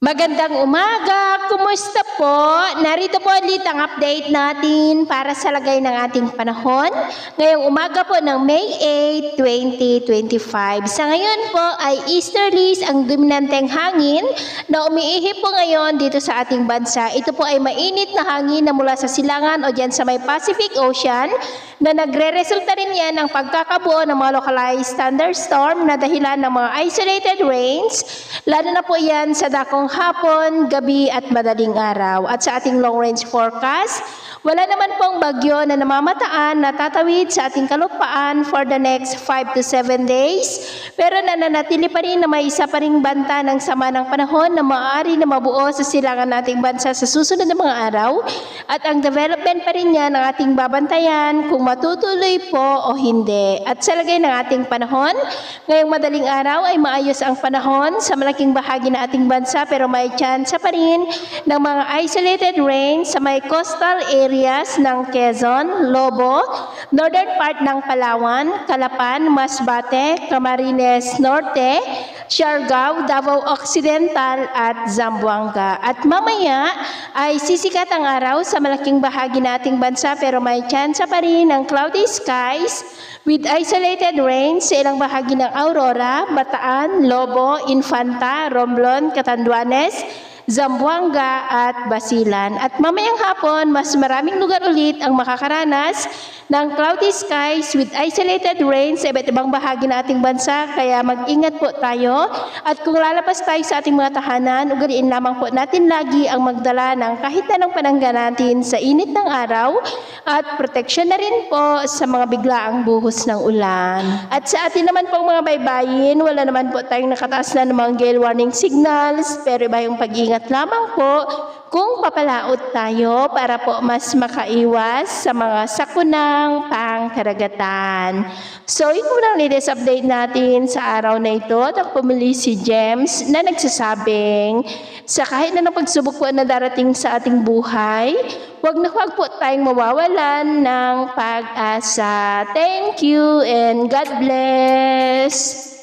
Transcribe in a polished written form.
Magandang umaga! Kumusta po? Narito po ulit ang update natin para sa lagay ng ating panahon. Ngayong umaga po ng May 8, 2025. Sa ngayon po ay easterlies ang dominanteng hangin na umiihip po ngayon dito sa ating bansa. Ito po ay mainit na hangin na mula sa silangan o dyan sa may Pacific Ocean na nagre-resulta rin yan ng pagkakabuo ng mga localized thunderstorm na dahilan ng mga isolated rains, lalo na po yan sa dakong hapon, gabi at madaling araw. At sa ating long-range forecast, wala naman pong bagyo na namamataan na tatawid sa ating kalupaan for the next 5 to 7 days. Pero nananatili pa rin na may isa pa ring banta ng sama ng panahon na maaari na mabuo sa silangan nating bansa sa susunod na mga araw. At ang development pa rin yan ang ating babantayan kung matutuloy po o hindi. At sa lagay ng ating panahon, ngayong madaling araw ay maayos ang panahon sa malaking bahagi ng ating bansa pero may tsansa pa rin ng mga isolated rain sa may coastal areas ng Quezon, Lobo, northern part ng Palawan, Calapan, Masbate, Camarines Norte, Siargao, Davao Occidental at Zamboanga. At mamaya ay sisikat ang araw sa malaking bahagi nating bansa pero may tsansa pa rin ng cloudy skies with isolated rain sa ilang bahagi ng Aurora, Bataan, Lobo, Infanta, Romblon, Catanduanes, Zamboanga at Basilan. At mamayang hapon, mas maraming lugar ulit ang makakaranas ng cloudy skies with isolated rain sa iba't ibang bahagi ng ating bansa. Kaya mag-ingat po tayo. At kung lalabas tayo sa ating mga tahanan, ugaliin lamang po natin lagi ang magdala ng kahit anong panangga natin sa init ng araw at proteksyon na rin po sa mga biglaang buhos ng ulan. At sa atin naman pong mga baybayin, wala naman po tayong nakataas na namang gale warning signals, pero iba yung pag-ingat lamang po kung papalaot tayo para po mas makaiwas sa mga sakunang pangkaragatan. So, ito lang latest update natin sa araw na ito. At ang pumili si James na nagsasabing sa kahit na pagsubok po na darating sa ating buhay, huwag po tayong mawawalan ng pag-asa. Thank you and God bless!